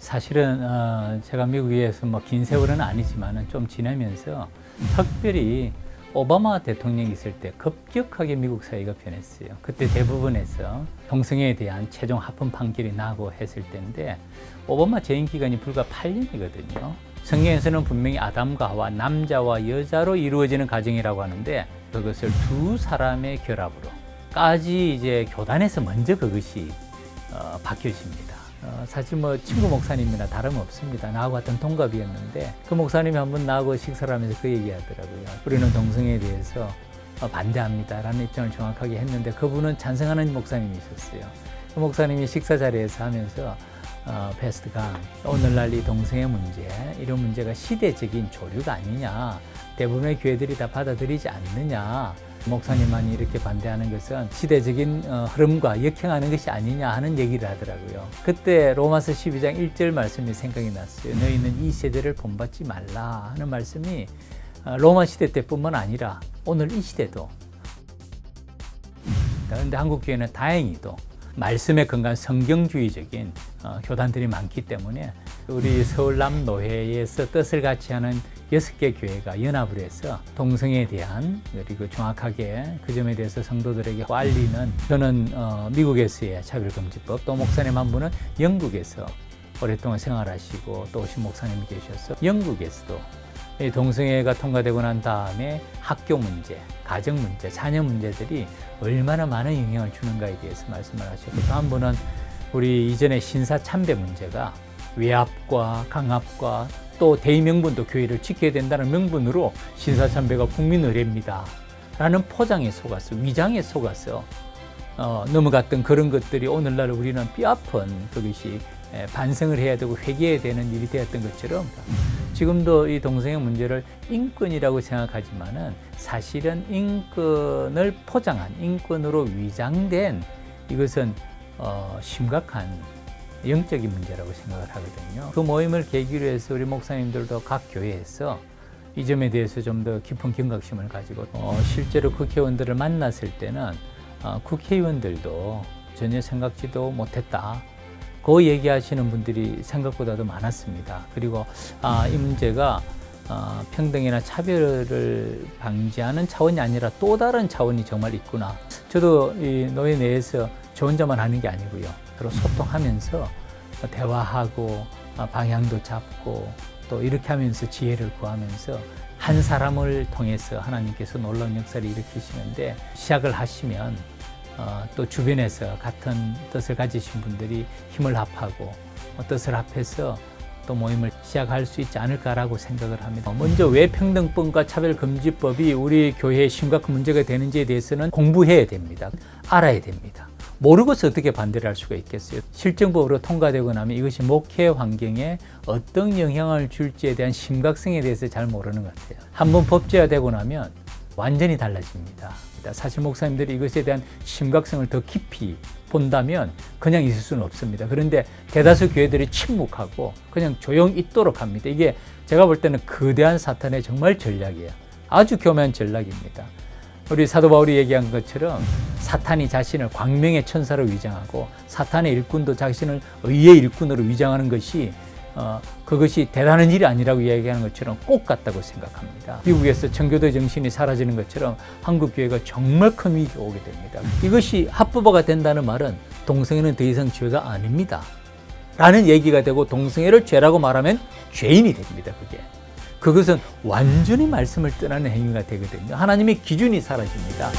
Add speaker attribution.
Speaker 1: 사실은 제가 미국에서 뭐 긴 세월은 아니지만은 좀 지내면서 특별히 오바마 대통령이 있을 때 급격하게 미국 사회가 변했어요. 그때 대부분에서 동성애에 대한 최종 합헌 판결이 나고 했을 때인데 오바마 재임 기간이 불과 8년이거든요. 성경에서는 분명히 아담과 하와, 남자와 여자로 이루어지는 가정이라고 하는데 그것을 두 사람의 결합으로까지 이제 교단에서 먼저 그것이 바뀌어집니다. 사실 뭐 친구 목사님이나 다름없습니다. 나하고 같은 동갑이었는데 그 목사님이 한번 나하고 식사를 하면서 그 얘기하더라고요. 우리는 동성애에 대해서 반대합니다 라는 입장을 정확하게 했는데 그분은 찬성하는 목사님이셨어요. 그 목사님이 식사 자리에서 하면서 패스트 강, 오늘날 이 동성애 문제, 이런 문제가 시대적인 조류가 아니냐, 대부분의 교회들이 다 받아들이지 않느냐, 목사님만이 이렇게 반대하는 것은 시대적인 흐름과 역행하는 것이 아니냐 하는 얘기를 하더라고요. 그때 로마서 12장 1절 말씀이 생각이 났어요. 너희는 이 세대를 본받지 말라 하는 말씀이 로마 시대 때뿐만 아니라 오늘 이 시대도. 그런데 한국 교회는 다행히도 말씀에 근거한 성경주의적인 교단들이 많기 때문에 우리 서울남노회에서 뜻을 같이 하는 6개 교회가 연합을 해서 동성애에 대한 그리고 정확하게 그 점에 대해서 성도들에게 알리는, 저는 미국에서의 차별금지법, 또 목사님 한 분은 영국에서 오랫동안 생활하시고 또 오신 목사님이 계셔서 영국에서도 이 동성애가 통과되고 난 다음에 학교 문제, 가정 문제, 자녀 문제들이 얼마나 많은 영향을 주는가에 대해서 말씀을 하셨고, 또 한 분은 우리 이전에 신사 참배 문제가 외압과 강압과 또 대의명분도 교회를 지켜야 된다는 명분으로 신사 참배가 국민 의례입니다 라는 포장에 속아서, 위장에 속아서 넘어갔던 그런 것들이 오늘날 우리는 뼈아픈 그것이 반성을 해야 되고 회개해야 되는 일이 되었던 것처럼 지금도 이 동성애 문제를 인권이라고 생각하지만은 사실은 인권을 포장한, 인권으로 위장된, 이것은 심각한 영적인 문제라고 생각을 하거든요. 그 모임을 계기로 해서 우리 목사님들도 각 교회에서 이 점에 대해서 좀 더 깊은 경각심을 가지고 실제로 국회의원들을 만났을 때는 국회의원들도 전혀 생각지도 못했다, 그 얘기하시는 분들이 생각보다도 많았습니다. 그리고 이 문제가 평등이나 차별을 방지하는 차원이 아니라 또 다른 차원이 정말 있구나. 저도 이 노예 내에서 저 혼자만 하는 게 아니고요. 서로 소통하면서 대화하고 방향도 잡고 또 이렇게 하면서 지혜를 구하면서 한 사람을 통해서 하나님께서 놀라운 역사를 일으키시는데, 시작을 하시면 또 주변에서 같은 뜻을 가지신 분들이 힘을 합하고 뜻을 합해서 또 모임을 시작할 수 있지 않을까라고 생각을 합니다. 먼저 왜 평등법과 차별금지법이 우리 교회에 심각한 문제가 되는지에 대해서는 공부해야 됩니다. 알아야 됩니다. 모르고서 어떻게 반대를 할 수가 있겠어요. 실정법으로 통과되고 나면 이것이 목회 환경에 어떤 영향을 줄지에 대한 심각성에 대해서 잘 모르는 것 같아요. 한번 법제화되고 나면 완전히 달라집니다. 사실 목사님들이 이것에 대한 심각성을 더 깊이 본다면 그냥 있을 수는 없습니다. 그런데 대다수 교회들이 침묵하고 그냥 조용히 있도록 합니다. 이게 제가 볼 때는 거대한 사탄의 정말 전략이에요. 아주 교묘한 전략입니다. 우리 사도 바울이 얘기한 것처럼 사탄이 자신을 광명의 천사로 위장하고 사탄의 일꾼도 자신을 의의 일꾼으로 위장하는 것이 그것이 대단한 일이 아니라고 이야기하는 것처럼 꼭 같다고 생각합니다. 미국에서 청교도 정신이 사라지는 것처럼 한국 교회가 정말 큰 위기가 오게 됩니다. 이것이 합법화가 된다는 말은 동성애는 더 이상 죄가 아닙니다 라는 얘기가 되고, 동성애를 죄라고 말하면 죄인이 됩니다. 그것은 완전히 말씀을 떠나는 행위가 되거든요. 하나님의 기준이 사라집니다.